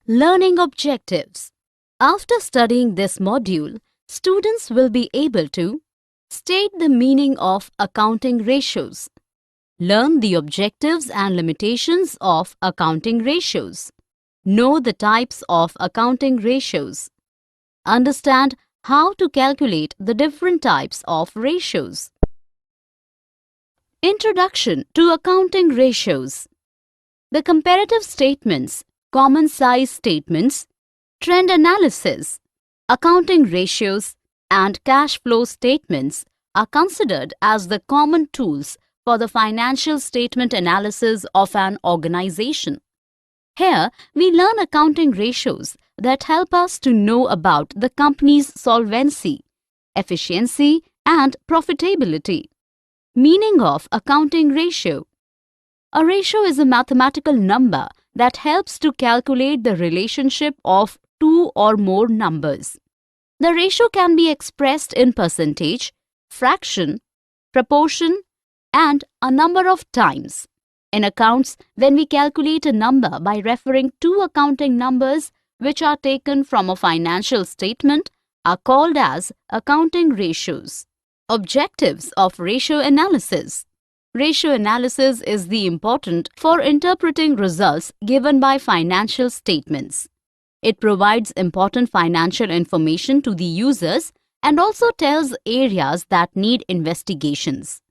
Learning objectives. After studying this module, students will be able to state the meaning of accounting ratios, learn the objectives and limitations of accounting ratios, know the types of accounting ratios, understand how to calculate the different types of ratios. Introduction to accounting ratios. The comparative statements, common size statements, trend analysis, accounting ratios, and cash flow statements are considered as the common tools for the financial statement analysis of an organization. Here, we learn accounting ratios that help us to know about the company's solvency, efficiency, and profitability. Meaning of accounting ratio. A ratio is a mathematical number that helps to calculate the relationship of two or more numbers. The ratio can be expressed in percentage, fraction, proportion, and a number of times. In accounts, when we calculate a number by referring two accounting numbers which are taken from a financial statement are called as accounting ratios. Objectives of ratio analysis. Ratio analysis is the important for interpreting results given by financial statements. It provides important financial information to the users and also tells areas that need investigations.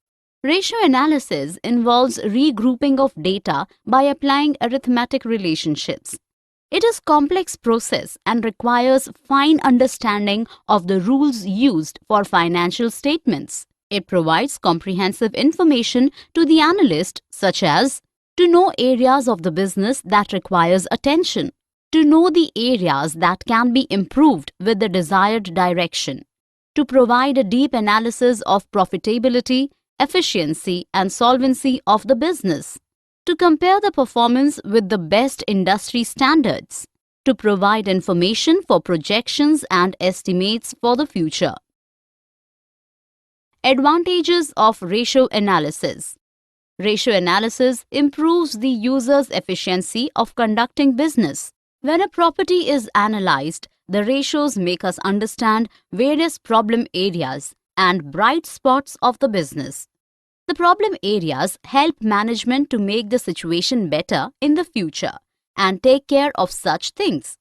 Ratio analysis involves regrouping of data by applying arithmetic relationships. It is a complex process and requires fine understanding of the rules used for financial statements. It provides comprehensive information to the analyst, such as to know areas of the business that requires attention, to know the areas that can be improved with the desired direction, to provide a deep analysis of profitability, efficiency, and solvency of the business, to compare the performance with the best industry standards, to provide information for projections and estimates for the future. Advantages of ratio analysis. Ratio analysis improves the user's efficiency of conducting business. When a property is analyzed, the ratios make us understand various problem areas and bright spots of the business. The problem areas help management to make the situation better in the future and take care of such things.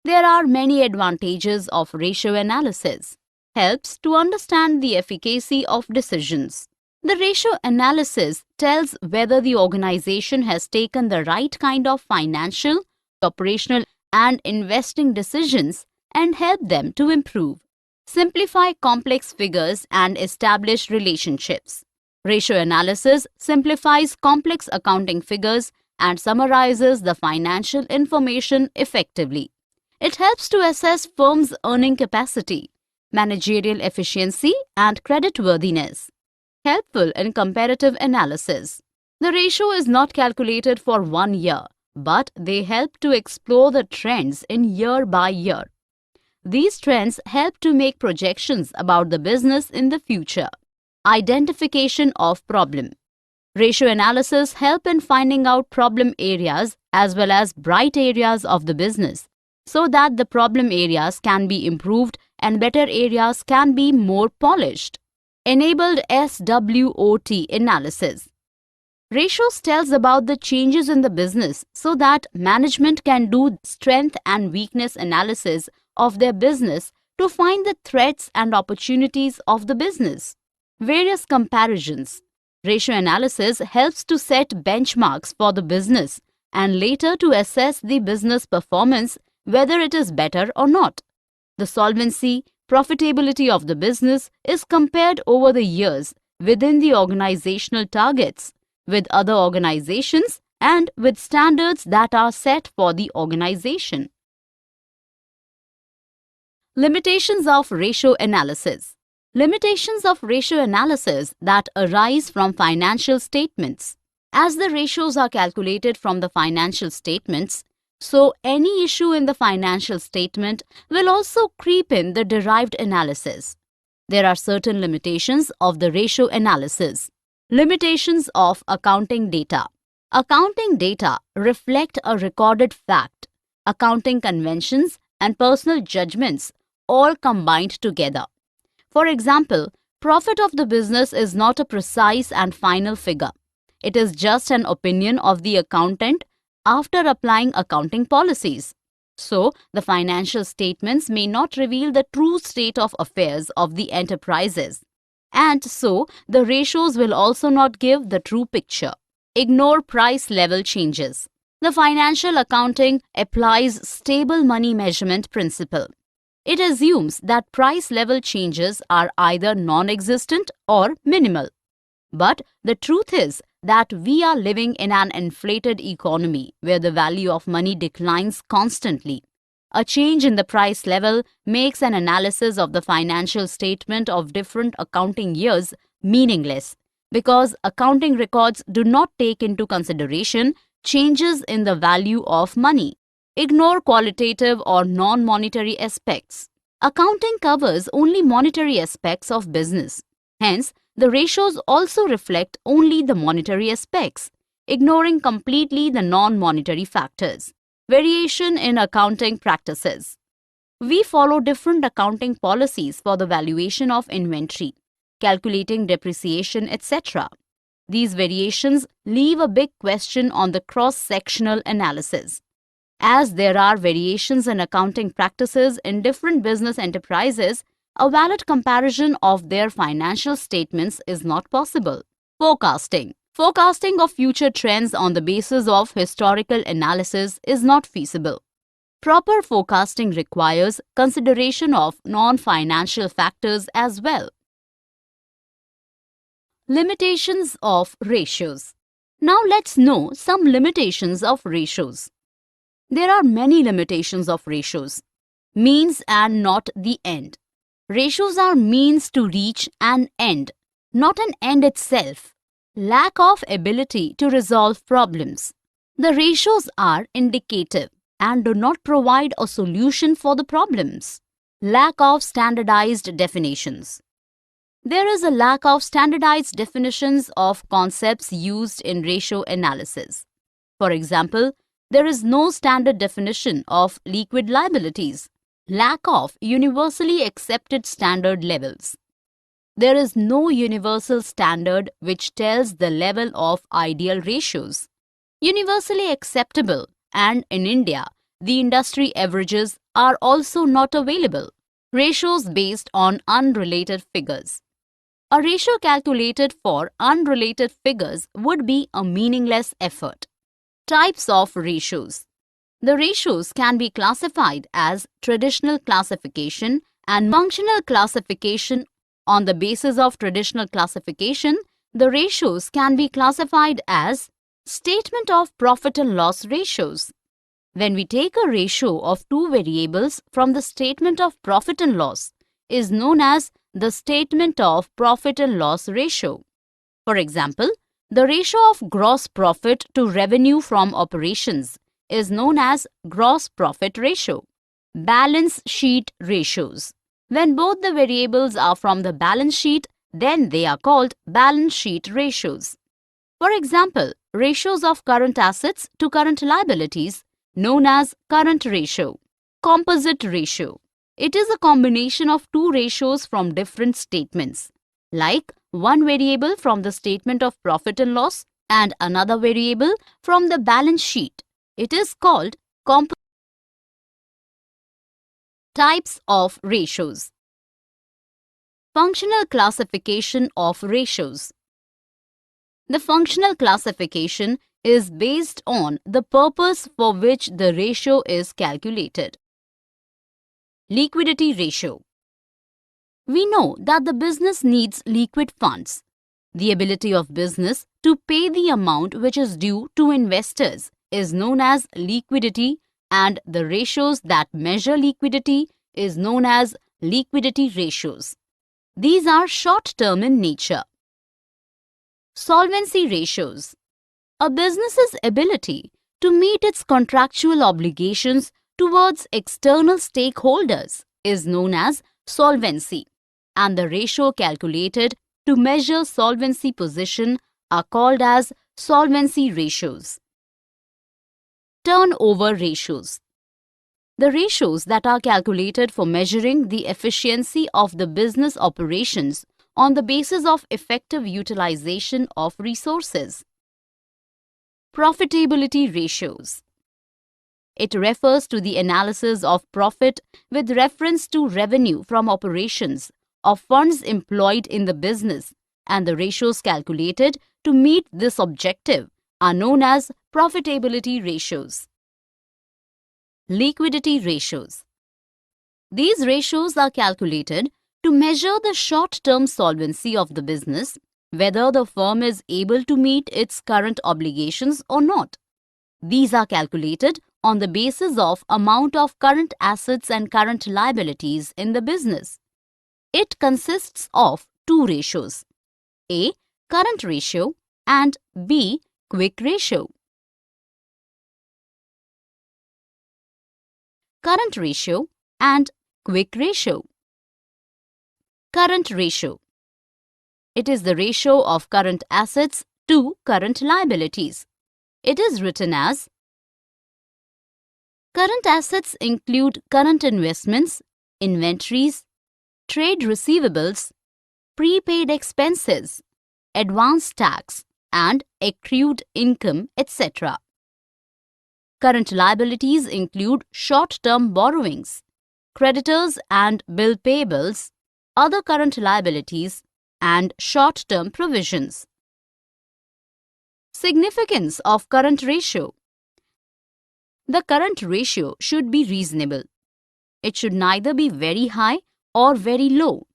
There are many advantages of ratio analysis. Helps to understand the efficacy of decisions. The ratio analysis tells whether the organization has taken the right kind of financial, operational, and investing decisions and help them to improve, simplify complex figures, and establish relationships. Ratio analysis simplifies complex accounting figures and summarizes the financial information effectively. It helps to assess firms' earning capacity, managerial efficiency, and creditworthiness. Helpful in comparative analysis. The ratio is not calculated for 1 year, but they help to explore the trends in year by year. These trends help to make projections about the business in the future. Identification of problem. Ratio analysis help in finding out problem areas as well as bright areas of the business, so that the problem areas can be improved and better areas can be more polished. Enabled SWOT analysis. Ratios tells about the changes in the business so that management can do strength and weakness analysis of their business to find the threats and opportunities of the business. Various comparisons. Ratio analysis helps to set benchmarks for the business and later to assess the business performance whether it is better or not. The solvency, profitability of the business is compared over the years within the organizational targets, with other organizations, and with standards that are set for the organization. Limitations of ratio analysis. Limitations of ratio analysis that arise from financial statements. As the ratios are calculated from the financial statements, so any issue in the financial statement will also creep in the derived analysis. There are certain limitations of the ratio analysis. Limitations of accounting data. Accounting data reflect a recorded fact. accounting conventions, and personal judgments all combined together. For example, profit of the business is not a precise and final figure. It is just an opinion of the accountant after applying accounting policies. So, the financial statements may not reveal the true state of affairs of the enterprises. And so, the ratios will also not give the true picture. Ignore price level changes. The financial accounting applies stable money measurement principle. It assumes that price level changes are either non-existent or minimal. But the truth is that we are living in an inflated economy where the value of money declines constantly. A change in the price level makes an analysis of the financial statement of different accounting years meaningless because accounting records do not take into consideration changes in the value of money. Ignore qualitative or non-monetary aspects. Accounting covers only monetary aspects of business. Hence, the ratios also reflect only the monetary aspects, ignoring completely the non-monetary factors. Variation in accounting practices. We follow different accounting policies for the valuation of inventory, calculating depreciation, etc. These variations leave a big question on the cross-sectional analysis. As there are variations in accounting practices in different business enterprises, a valid comparison of their financial statements is not possible. Forecasting. Forecasting of future trends on the basis of historical analysis is not feasible. Proper forecasting requires consideration of non-financial factors as well. Limitations of ratios. Now let's know some limitations of ratios. There are many limitations of ratios. Means and not the end. Ratios are means to reach an end, not an end itself. Lack of ability to resolve problems. The ratios are indicative and do not provide a solution for the problems. Lack of standardized definitions. There is a lack of standardized definitions of concepts used in ratio analysis. For example, there is no standard definition of liquid liabilities. Lack of universally accepted standard levels. There is no universal standard which tells the level of ideal ratios. Universally acceptable, and in India, the industry averages are also not available. Ratios based on unrelated figures. A ratio calculated for unrelated figures would be a meaningless effort. Types of ratios. The ratios can be classified as traditional classification and functional classification. On the basis of traditional classification, the ratios can be classified as statement of profit and loss ratios. When we take a ratio of two variables from the statement of profit and loss, is known as the statement of profit and loss ratio. For example, the ratio of gross profit to revenue from operations is known as gross profit ratio. Balance sheet ratios. When both the variables are from the balance sheet, then they are called balance sheet ratios. For example, ratios of current assets to current liabilities, known as current ratio. Composite ratio. It is a combination of two ratios from different statements, like one variable from the statement of profit and loss and another variable from the balance sheet. It is called composite. Types of ratios. Functional classification of ratios. The functional classification is based on the purpose for which the ratio is calculated. Liquidity ratio. We know that the business needs liquid funds. The ability of business to pay the amount which is due to investors is known as liquidity, and the ratios that measure liquidity is known as liquidity ratios. These are short-term in nature. Solvency ratios. A business's ability to meet its contractual obligations towards external stakeholders is known as solvency, and the ratio calculated to measure solvency position are called as solvency ratios. Turnover ratios. The ratios that are calculated for measuring the efficiency of the business operations on the basis of effective utilization of resources. Profitability ratios. It refers to the analysis of profit with reference to revenue from operations of funds employed in the business, and the ratios calculated to meet this objective are known as profitability ratios. Liquidity ratios. These ratios are calculated to measure the short-term solvency of the business, whether the firm is able to meet its current obligations or not. These are calculated on the basis of amount of current assets and current liabilities in the business. It consists of two ratios, A. Current ratio and B. Quick ratio. Current ratio and quick ratio. Current ratio. It is the ratio of current assets to current liabilities. It is written as: current assets include current investments, inventories, trade receivables, prepaid expenses, advance tax, and accrued income, etc. Current liabilities include short-term borrowings, creditors and bill payables, other current liabilities, and short-term provisions. Significance of current ratio. The current ratio should be reasonable. It should neither be very high or very low.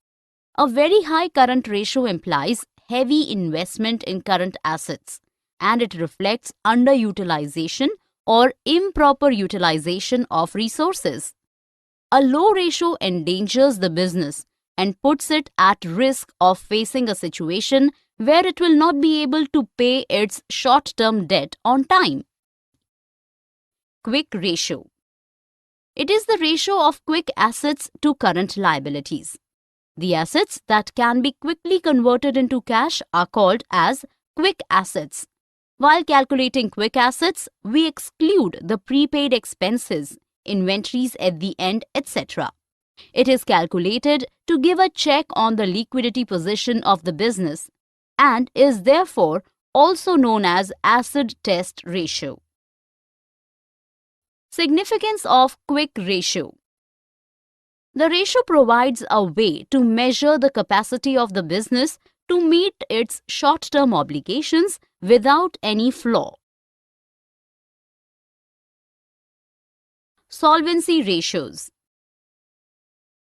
A very high current ratio implies heavy investment in current assets, and it reflects underutilization or improper utilization of resources. A low ratio endangers the business and puts it at risk of facing a situation where it will not be able to pay its short-term debt on time. Quick ratio. It is the ratio of quick assets to current liabilities. The assets that can be quickly converted into cash are called as quick assets. While calculating quick assets, we exclude the prepaid expenses, inventories at the end, etc. It is calculated to give a check on the liquidity position of the business and is therefore also known as acid test ratio. Significance of quick ratio. The ratio provides a way to measure the capacity of the business to meet its short-term obligations without any flaw. Solvency ratios.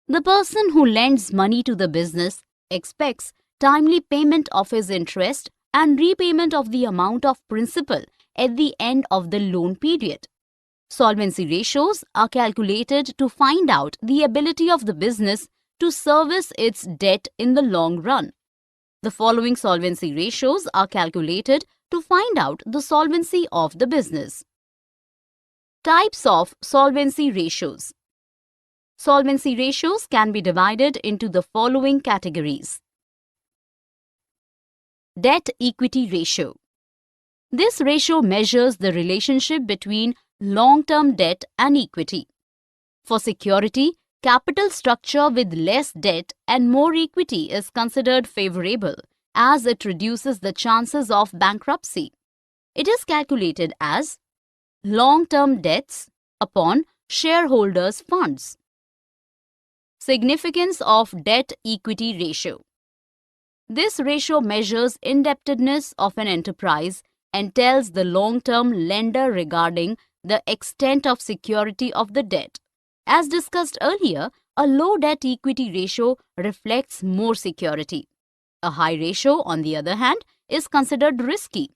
The person who lends money to the business expects timely payment of his interest and repayment of the amount of principal at the end of the loan period. Solvency ratios are calculated to find out the ability of the business to service its debt in the long run. The following solvency ratios are calculated to find out the solvency of the business. Types of solvency ratios. Solvency ratios can be divided into the following categories. Debt-equity ratio. This ratio measures the relationship between long-term debt and equity. For security, capital structure with less debt and more equity is considered favorable as it reduces the chances of bankruptcy. It is calculated as long-term debts upon shareholders' funds. Significance of debt-equity ratio. This ratio measures indebtedness of an enterprise and tells the long-term lender regarding the extent of security of the debt. As discussed earlier, a low debt-equity ratio reflects more security. A high ratio, on the other hand, is considered risky.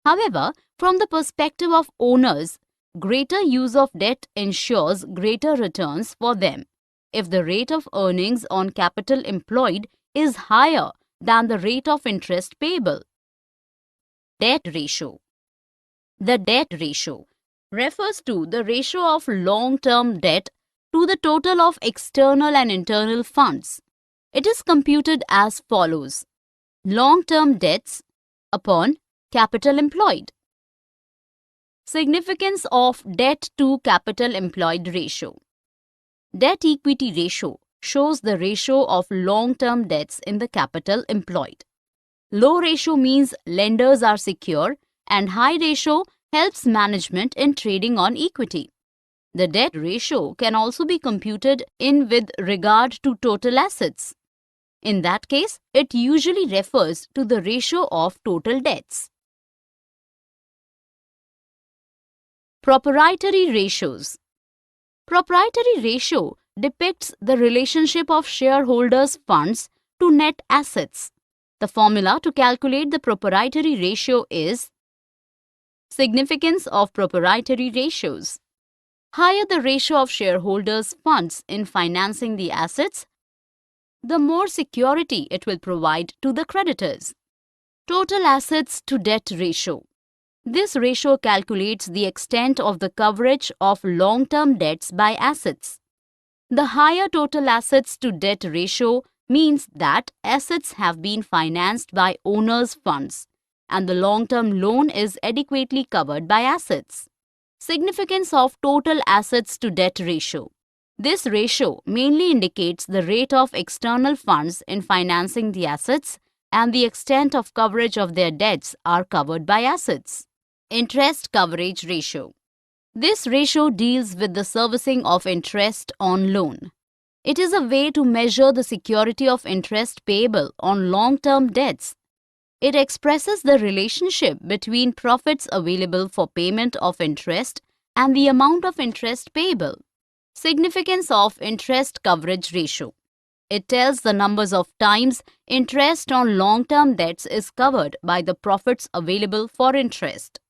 However, from the perspective of owners, greater use of debt ensures greater returns for them if the rate of earnings on capital employed is higher than the rate of interest payable. Debt ratio. The debt ratio refers to the ratio of long-term debt to the total of external and internal funds. It is computed as follows: long-term debts upon capital employed. Significance of debt to capital employed ratio. Debt equity ratio shows the ratio of long-term debts in the capital employed. Low ratio means lenders are secure and high ratio helps management in trading on equity. The debt ratio can also be computed in with regard to total assets. In that case, it usually refers to the ratio of total debts. Proprietary ratios. Proprietary ratio depicts the relationship of shareholders' funds to net assets. The formula to calculate the proprietary ratio is significance of proprietary ratios. Higher the ratio of shareholders' funds in financing the assets, the more security it will provide to the creditors. Total assets to debt ratio. This ratio calculates the extent of the coverage of long-term debts by assets. The higher total assets to debt ratio means that assets have been financed by owners' funds and the long-term loan is adequately covered by assets. Significance of total assets to debt ratio. This ratio mainly indicates the rate of external funds in financing the assets and the extent of coverage of their debts are covered by assets. Interest coverage ratio. This ratio deals with the servicing of interest on loan. It is a way to measure the security of interest payable on long-term debts. It expresses the relationship between profits available for payment of interest and the amount of interest payable. Significance of interest coverage ratio. It tells the numbers of times interest on long-term debts is covered by the profits available for interest.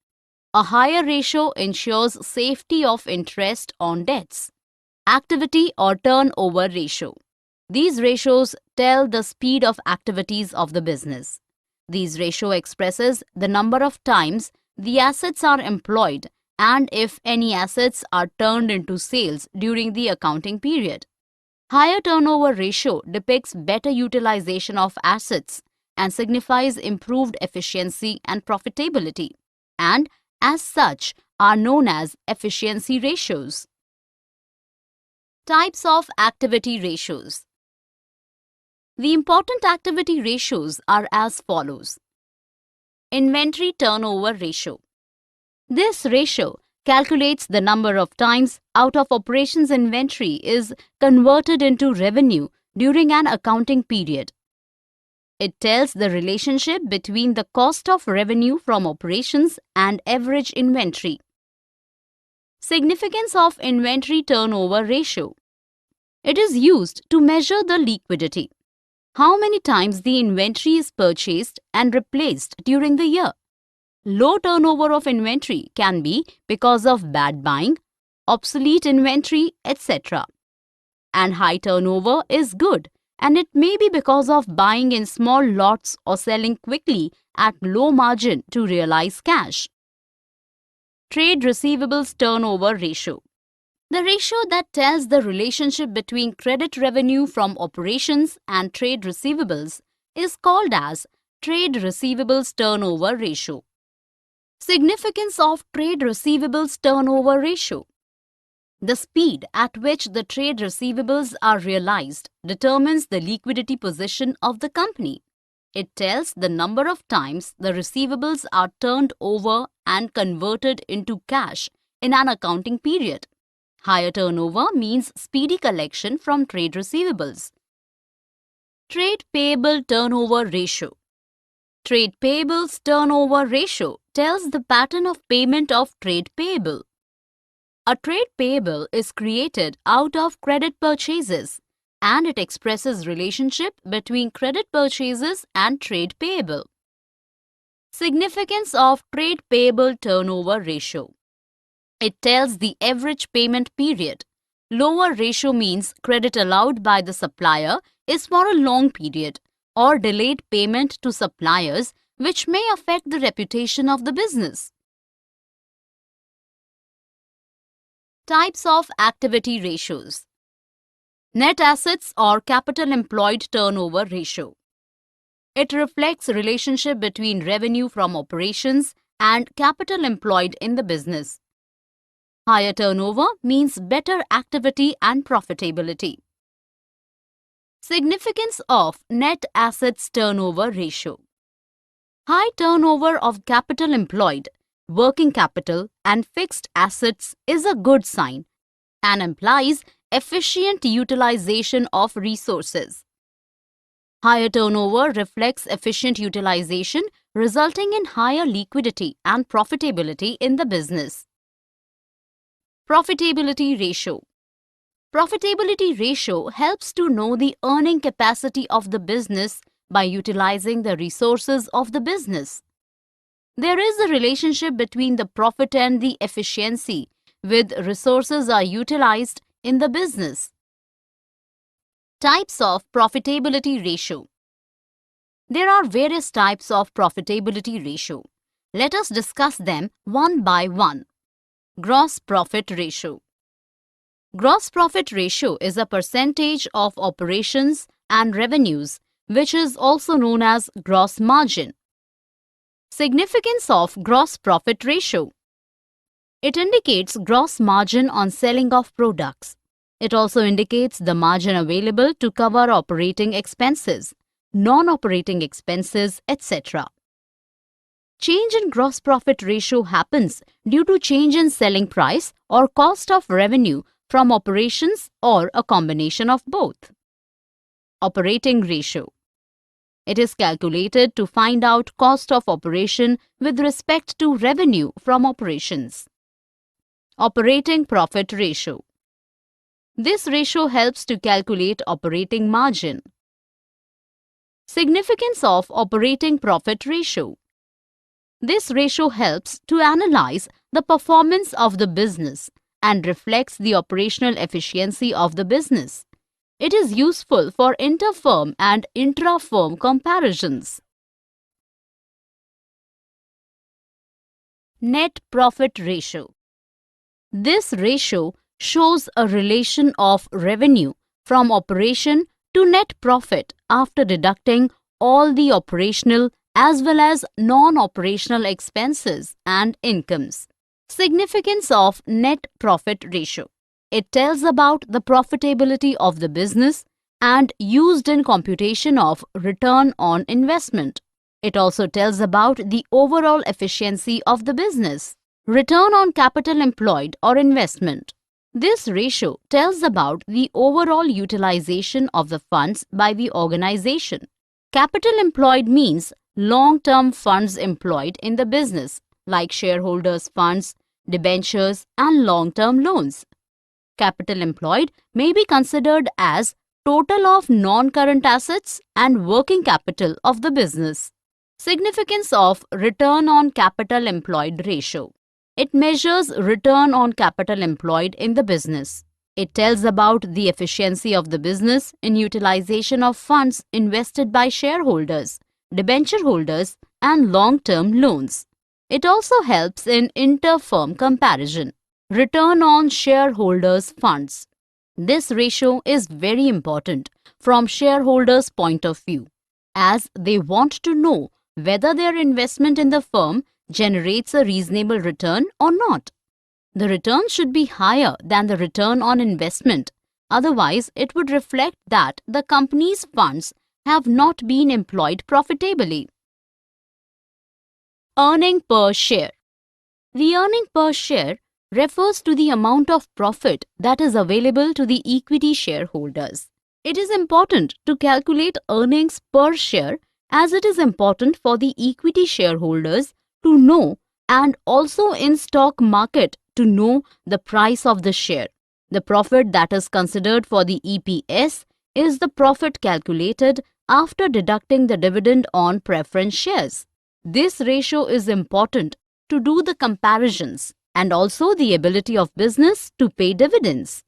A higher ratio ensures safety of interest on debts. Activity or turnover ratio. These ratios tell the speed of activities of the business. These ratio expresses the number of times the assets are employed and if any assets are turned into sales during the accounting period. Higher turnover ratio depicts better utilization of assets and signifies improved efficiency and profitability, and as such are known as efficiency ratios. Types of activity ratios. The important activity ratios are as follows. Inventory turnover ratio. This ratio calculates the number of times out of operations inventory is converted into revenue during an accounting period. It tells the relationship between the cost of revenue from operations and average inventory. Significance of inventory turnover ratio. It is used to measure the liquidity. How many times the inventory is purchased and replaced during the year. Low turnover of inventory can be because of bad buying, obsolete inventory, etc. And high turnover is good, and it may be because of buying in small lots or selling quickly at low margin to realize cash. Trade receivables turnover ratio. The ratio that tells the relationship between credit revenue from operations and trade receivables is called as trade receivables turnover ratio. Significance of trade receivables turnover ratio. The speed at which the trade receivables are realized determines the liquidity position of the company. It tells the number of times the receivables are turned over and converted into cash in an accounting period. Higher turnover means speedy collection from trade receivables. Trade payable turnover ratio. Trade payables turnover ratio tells the pattern of payment of trade payable. A trade payable is created out of credit purchases and it expresses relationship between credit purchases and trade payable. Significance of trade payable turnover ratio. It tells the average payment period. Lower ratio means credit allowed by the supplier is for a long period or delayed payment to suppliers which may affect the reputation of the business. Types of activity ratios. Net assets or capital employed turnover ratio. It reflects relationship between revenue from operations and capital employed in the business. Higher turnover means better activity and profitability. Significance of net assets turnover ratio. High turnover of capital employed, working capital, and fixed assets is a good sign and implies efficient utilization of resources. Higher turnover reflects efficient utilization, resulting in higher liquidity and profitability in the business. Profitability ratio. Profitability ratio helps to know the earning capacity of the business by utilizing the resources of the business. There is a relationship between the profit and the efficiency, with resources are utilized in the business. Types of profitability ratio. There are various types of profitability ratio. Let us discuss them one by one. Gross profit ratio. Gross profit ratio is a percentage of operations and revenues, which is also known as gross margin. Significance of gross profit ratio. It indicates gross margin on selling of products. It also indicates the margin available to cover operating expenses, non-operating expenses, etc. Change in gross profit ratio happens due to change in selling price or cost of revenue from operations or a combination of both. Operating ratio. It is calculated to find out cost of operation with respect to revenue from operations. Operating profit ratio. This ratio helps to calculate operating margin. Significance of operating profit ratio. This ratio helps to analyze the performance of the business and reflects the operational efficiency of the business. It is useful for inter-firm and intra-firm comparisons. Net profit ratio. This ratio shows a relation of revenue from operation to net profit after deducting all the operational as well as non-operational expenses and incomes. Significance of net profit ratio. It tells about the profitability of the business and used in computation of return on investment. It also tells about the overall efficiency of the business. Return on capital employed or investment. This ratio tells about the overall utilization of the funds by the organization. Capital employed means long-term funds employed in the business, like shareholders' funds, debentures, and long-term loans. Capital employed may be considered as total of non-current assets and working capital of the business. Significance of return on capital employed ratio. It measures return on capital employed in the business. It tells about the efficiency of the business in utilization of funds invested by shareholders, debenture holders, and long-term loans. It also helps in inter-firm comparison. Return on shareholders' funds. This ratio is very important from shareholders' point of view, as they want to know whether their investment in the firm generates a reasonable return or not. The return should be higher than the return on investment. Otherwise, it would reflect that the company's funds have not been employed profitably. Earning per share. The earning per share refers to the amount of profit that is available to the equity shareholders. It is important to calculate earnings per share as it is important for the equity shareholders to know and also in stock market to know the price of the share. The profit that is considered for the EPS is the profit calculated after deducting the dividend on preference shares. This ratio is important to do the comparisons and also the ability of business to pay dividends.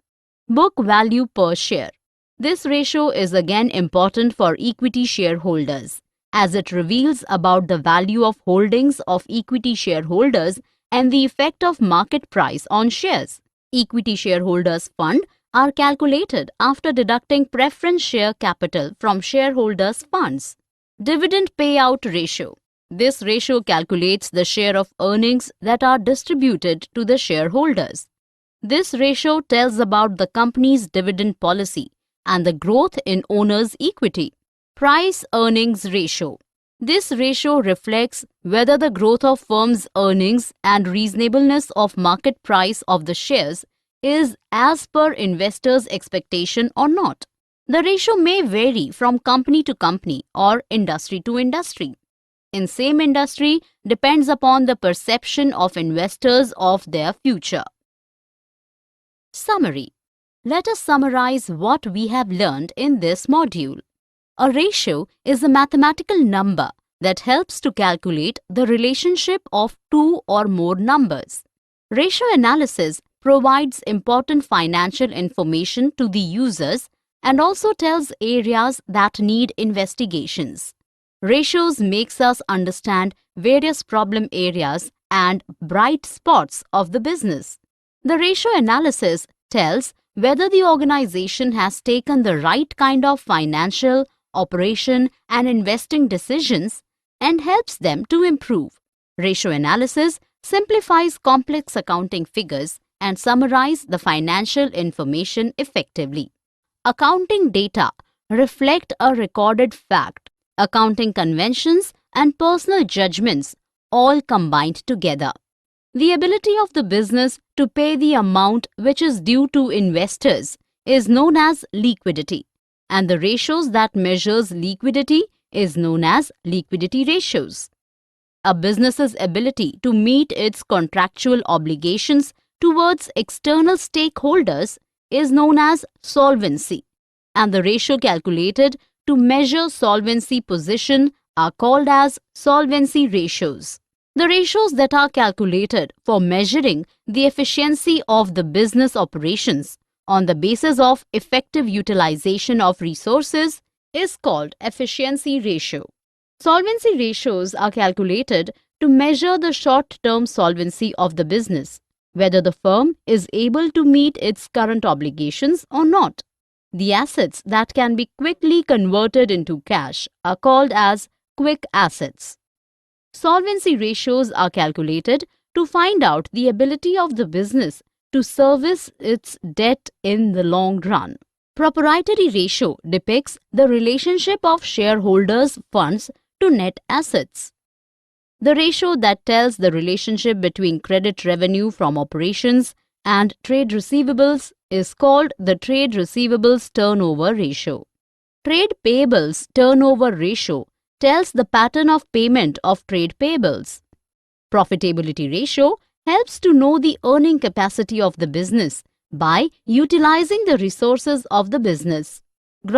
Book value per share. This ratio is again important for equity shareholders as it reveals about the value of holdings of equity shareholders and the effect of market price on shares. Equity shareholders' fund are calculated after deducting preference share capital from shareholders' funds. Dividend payout ratio. This ratio calculates the share of earnings that are distributed to the shareholders. This ratio tells about the company's dividend policy and the growth in owners' equity. Price-earnings ratio. This ratio reflects whether the growth of firm's earnings and reasonableness of market price of the shares is as per investors' expectation or not. The ratio may vary from company to company or industry to industry. In same industry depends upon the perception of investors of their future. Summary. Let us summarize what we have learned in this module. A ratio is a mathematical number that helps to calculate the relationship of two or more numbers. Ratio analysis provides important financial information to the users and also tells areas that need investigations. Ratios makes us understand various problem areas and bright spots of the business. The ratio analysis tells whether the organization has taken the right kind of financial, operation and investing decisions and helps them to improve. Ratio analysis simplifies complex accounting figures and summarizes the financial information effectively. Accounting data reflect a recorded fact, accounting conventions and personal judgments all combined together. The ability of the business to pay the amount which is due to investors is known as liquidity, and the ratios that measures liquidity is known as liquidity ratios. A business's ability to meet its contractual obligations towards external stakeholders is known as solvency, and the ratio calculated to measure solvency position are called as solvency ratios. The ratios that are calculated for measuring the efficiency of the business operations on the basis of effective utilization of resources is called efficiency ratio. Solvency ratios are calculated to measure the short-term solvency of the business, whether the firm is able to meet its current obligations or not. The assets that can be quickly converted into cash are called as quick assets. Solvency ratios are calculated to find out the ability of the business to service its debt in the long run. Proprietary ratio depicts the relationship of shareholders' funds to net assets. The ratio that tells the relationship between credit revenue from operations and trade receivables is called the trade receivables turnover ratio. Trade payables turnover ratio tells the pattern of payment of trade payables. Profitability ratio helps to know the earning capacity of the business by utilizing the resources of the business.